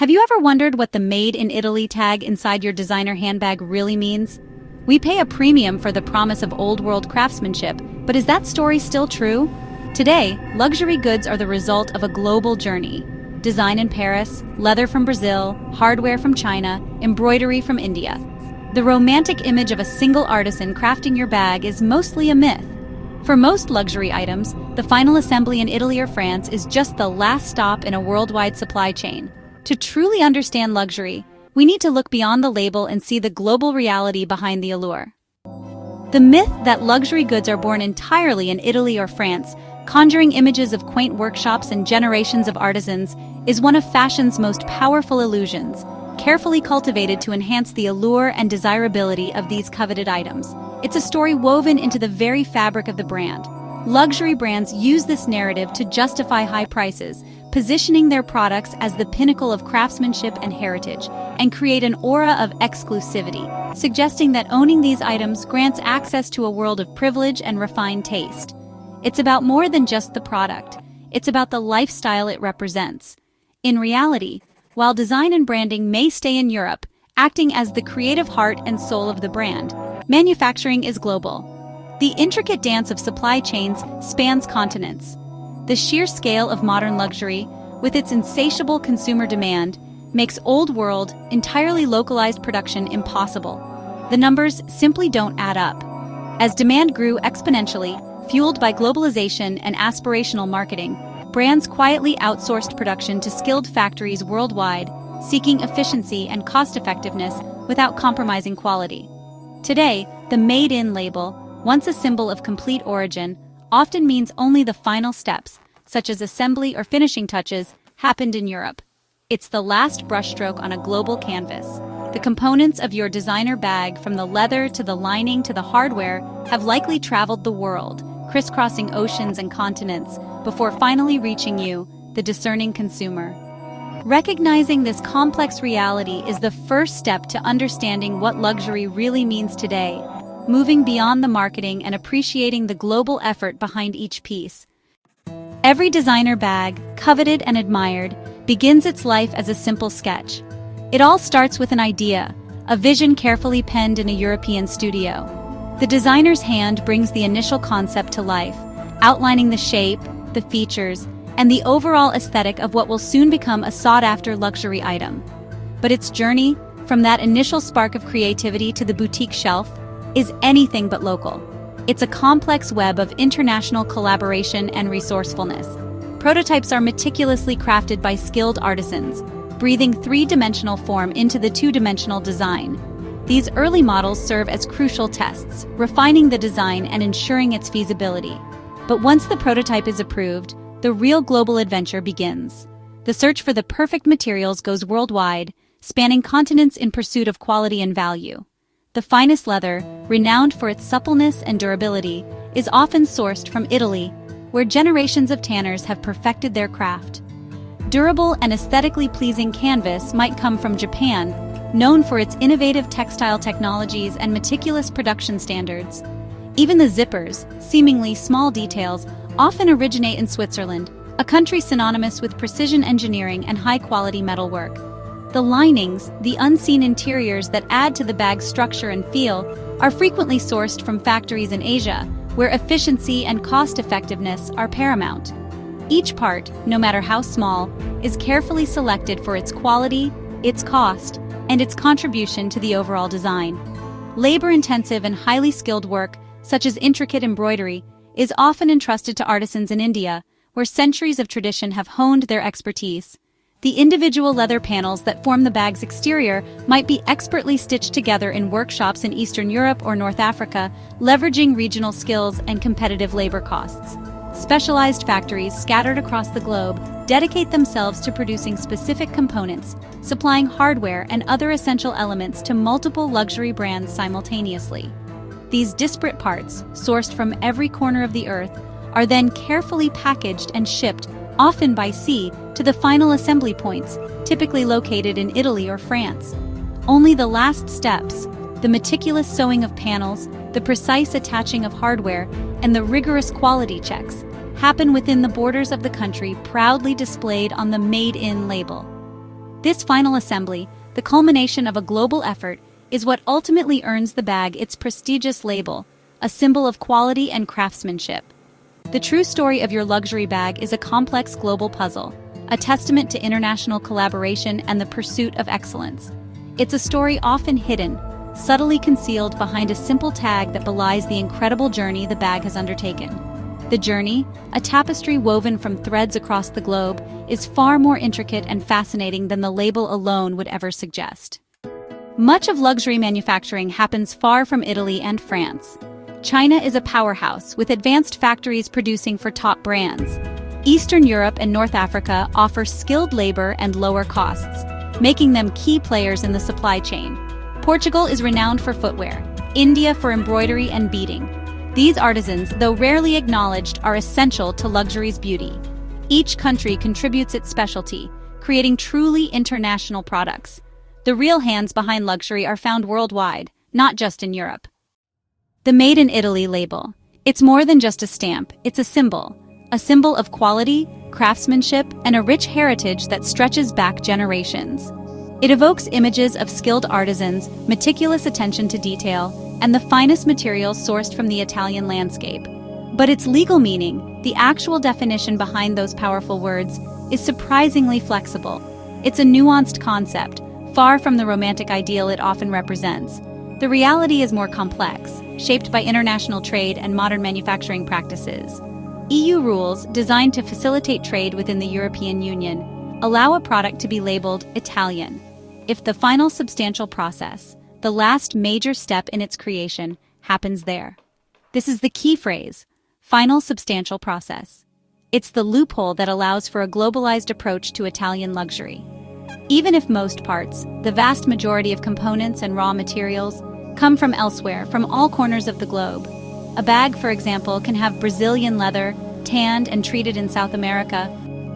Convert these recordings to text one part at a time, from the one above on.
Have you ever wondered what the Made in Italy tag inside your designer handbag really means? We pay a premium for the promise of old-world craftsmanship, but is that story still true? Today, luxury goods are the result of a global journey. Design in Paris, leather from Brazil, hardware from China, embroidery from India. The romantic image of a single artisan crafting your bag is mostly a myth. For most luxury items, the final assembly in Italy or France is just the last stop in a worldwide supply chain. To truly understand luxury, we need to look beyond the label and see the global reality behind the allure. The myth that luxury goods are born entirely in Italy or France, conjuring images of quaint workshops and generations of artisans, is one of fashion's most powerful illusions, carefully cultivated to enhance the allure and desirability of these coveted items. It's a story woven into the very fabric of the brand. Luxury brands use this narrative to justify high prices, positioning their products as the pinnacle of craftsmanship and heritage, and create an aura of exclusivity, suggesting that owning these items grants access to a world of privilege and refined taste. It's about more than just the product. It's about the lifestyle it represents. In reality, while design and branding may stay in Europe, acting as the creative heart and soul of the brand, manufacturing is global. The intricate dance of supply chains spans continents. The sheer scale of modern luxury, with its insatiable consumer demand, makes old-world, entirely localized production impossible. The numbers simply don't add up. As demand grew exponentially, fueled by globalization and aspirational marketing, brands quietly outsourced production to skilled factories worldwide, seeking efficiency and cost-effectiveness without compromising quality. Today, the Made In label, once a symbol of complete origin, often means only the final steps, such as assembly or finishing touches, happened in Europe. It's the last brushstroke on a global canvas. The components of your designer bag, from the leather to the lining to the hardware, have likely traveled the world, crisscrossing oceans and continents, before finally reaching you, the discerning consumer. Recognizing this complex reality is the first step to understanding what luxury really means today, moving beyond the marketing and appreciating the global effort behind each piece. Every designer bag, coveted and admired, begins its life as a simple sketch. It all starts with an idea, a vision carefully penned in a European studio. The designer's hand brings the initial concept to life, outlining the shape, the features, and the overall aesthetic of what will soon become a sought-after luxury item. But its journey, from that initial spark of creativity to the boutique shelf, is anything but local. It's a complex web of international collaboration and resourcefulness. Prototypes are meticulously crafted by skilled artisans, breathing three-dimensional form into the two-dimensional design. These early models serve as crucial tests, refining the design and ensuring its feasibility. But once the prototype is approved, the real global adventure begins. The search for the perfect materials goes worldwide, spanning continents in pursuit of quality and value. The finest leather, renowned for its suppleness and durability, is often sourced from Italy, where generations of tanners have perfected their craft. Durable and aesthetically pleasing canvas might come from Japan, known for its innovative textile technologies and meticulous production standards. Even the zippers, seemingly small details, often originate in Switzerland, a country synonymous with precision engineering and high-quality metalwork. The linings, the unseen interiors that add to the bag's structure and feel, are frequently sourced from factories in Asia, where efficiency and cost-effectiveness are paramount. Each part, no matter how small, is carefully selected for its quality, its cost, and its contribution to the overall design. Labor-intensive and highly skilled work, such as intricate embroidery, is often entrusted to artisans in India, where centuries of tradition have honed their expertise. The individual leather panels that form the bag's exterior might be expertly stitched together in workshops in Eastern Europe or North Africa, leveraging regional skills and competitive labor costs. Specialized factories scattered across the globe dedicate themselves to producing specific components, supplying hardware and other essential elements to multiple luxury brands simultaneously. These disparate parts, sourced from every corner of the earth, are then carefully packaged and shipped, often by sea, to the final assembly points, typically located in Italy or France. Only the last steps, the meticulous sewing of panels, the precise attaching of hardware, and the rigorous quality checks, happen within the borders of the country proudly displayed on the Made In label. This final assembly, the culmination of a global effort, is what ultimately earns the bag its prestigious label, a symbol of quality and craftsmanship. The true story of your luxury bag is a complex global puzzle, a testament to international collaboration and the pursuit of excellence. It's a story often hidden, subtly concealed behind a simple tag that belies the incredible journey the bag has undertaken. The journey, a tapestry woven from threads across the globe, is far more intricate and fascinating than the label alone would ever suggest. Much of luxury manufacturing happens far from Italy and France. China is a powerhouse, with advanced factories producing for top brands. Eastern Europe and North Africa offer skilled labor and lower costs, making them key players in the supply chain. Portugal is renowned for footwear, India for embroidery and beading. These artisans, though rarely acknowledged, are essential to luxury's beauty. Each country contributes its specialty, creating truly international products. The real hands behind luxury are found worldwide, not just in Europe. The Made in Italy label. It's more than just a stamp, it's a symbol of quality, craftsmanship, and a rich heritage that stretches back generations. It evokes images of skilled artisans, meticulous attention to detail, and the finest materials sourced from the Italian landscape. But its legal meaning, the actual definition behind those powerful words, is surprisingly flexible. It's a nuanced concept, far from the romantic ideal it often represents. The reality is more complex, shaped by international trade and modern manufacturing practices. EU rules, designed to facilitate trade within the European Union, allow a product to be labeled Italian if the final substantial process, the last major step in its creation, happens there. This is the key phrase, final substantial process. It's the loophole that allows for a globalized approach to Italian luxury. Even if most parts, the vast majority of components and raw materials, come from elsewhere, from all corners of the globe. A bag, for example, can have Brazilian leather, tanned and treated in South America,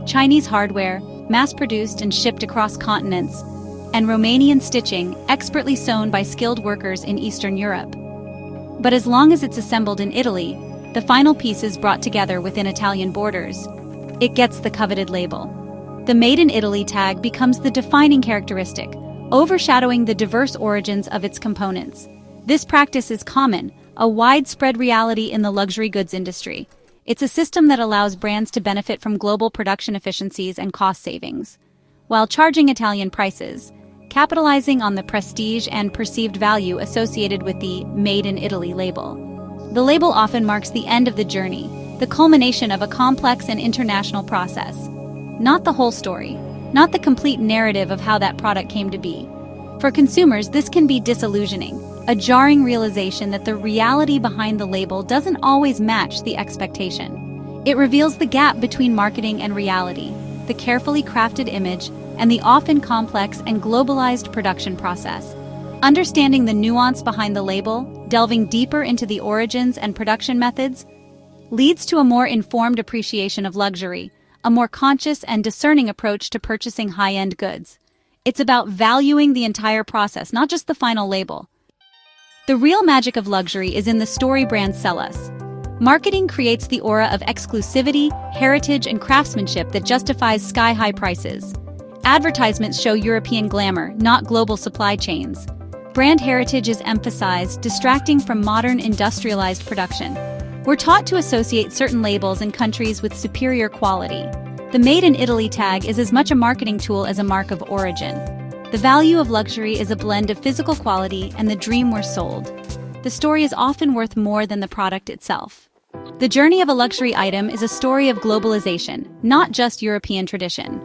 Chinese hardware, mass-produced and shipped across continents, and Romanian stitching, expertly sewn by skilled workers in Eastern Europe. But as long as it's assembled in Italy, the final pieces brought together within Italian borders, it gets the coveted label. The Made in Italy tag becomes the defining characteristic, overshadowing the diverse origins of its components. This practice is common, a widespread reality in the luxury goods industry. It's a system that allows brands to benefit from global production efficiencies and cost savings, while charging Italian prices, capitalizing on the prestige and perceived value associated with the Made in Italy label. The label often marks the end of the journey, the culmination of a complex and international process. Not the whole story, not the complete narrative of how that product came to be. For consumers, this can be disillusioning, a jarring realization that the reality behind the label doesn't always match the expectation. It reveals the gap between marketing and reality, the carefully crafted image, and the often complex and globalized production process. Understanding the nuance behind the label, delving deeper into the origins and production methods, leads to a more informed appreciation of luxury, a more conscious and discerning approach to purchasing high-end goods. It's about valuing the entire process, not just the final label. The real magic of luxury is in the story brands sell us. Marketing creates the aura of exclusivity, heritage, and craftsmanship that justifies sky-high prices. Advertisements show European glamour, not global supply chains. Brand heritage is emphasized, distracting from modern industrialized production. We're taught to associate certain labels and countries with superior quality. The Made in Italy tag is as much a marketing tool as a mark of origin. The value of luxury is a blend of physical quality and the dream we're sold. The story is often worth more than the product itself. The journey of a luxury item is a story of globalization, not just European tradition.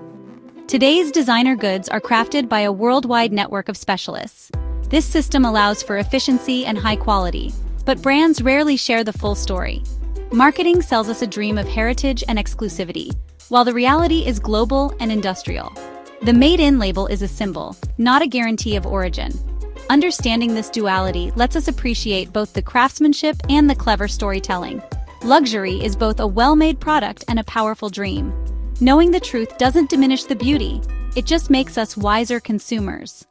Today's designer goods are crafted by a worldwide network of specialists. This system allows for efficiency and high quality, but brands rarely share the full story. Marketing sells us a dream of heritage and exclusivity, while the reality is global and industrial. The Made in label is a symbol, not a guarantee of origin. Understanding this duality lets us appreciate both the craftsmanship and the clever storytelling. Luxury is both a well-made product and a powerful dream. Knowing the truth doesn't diminish the beauty, it just makes us wiser consumers.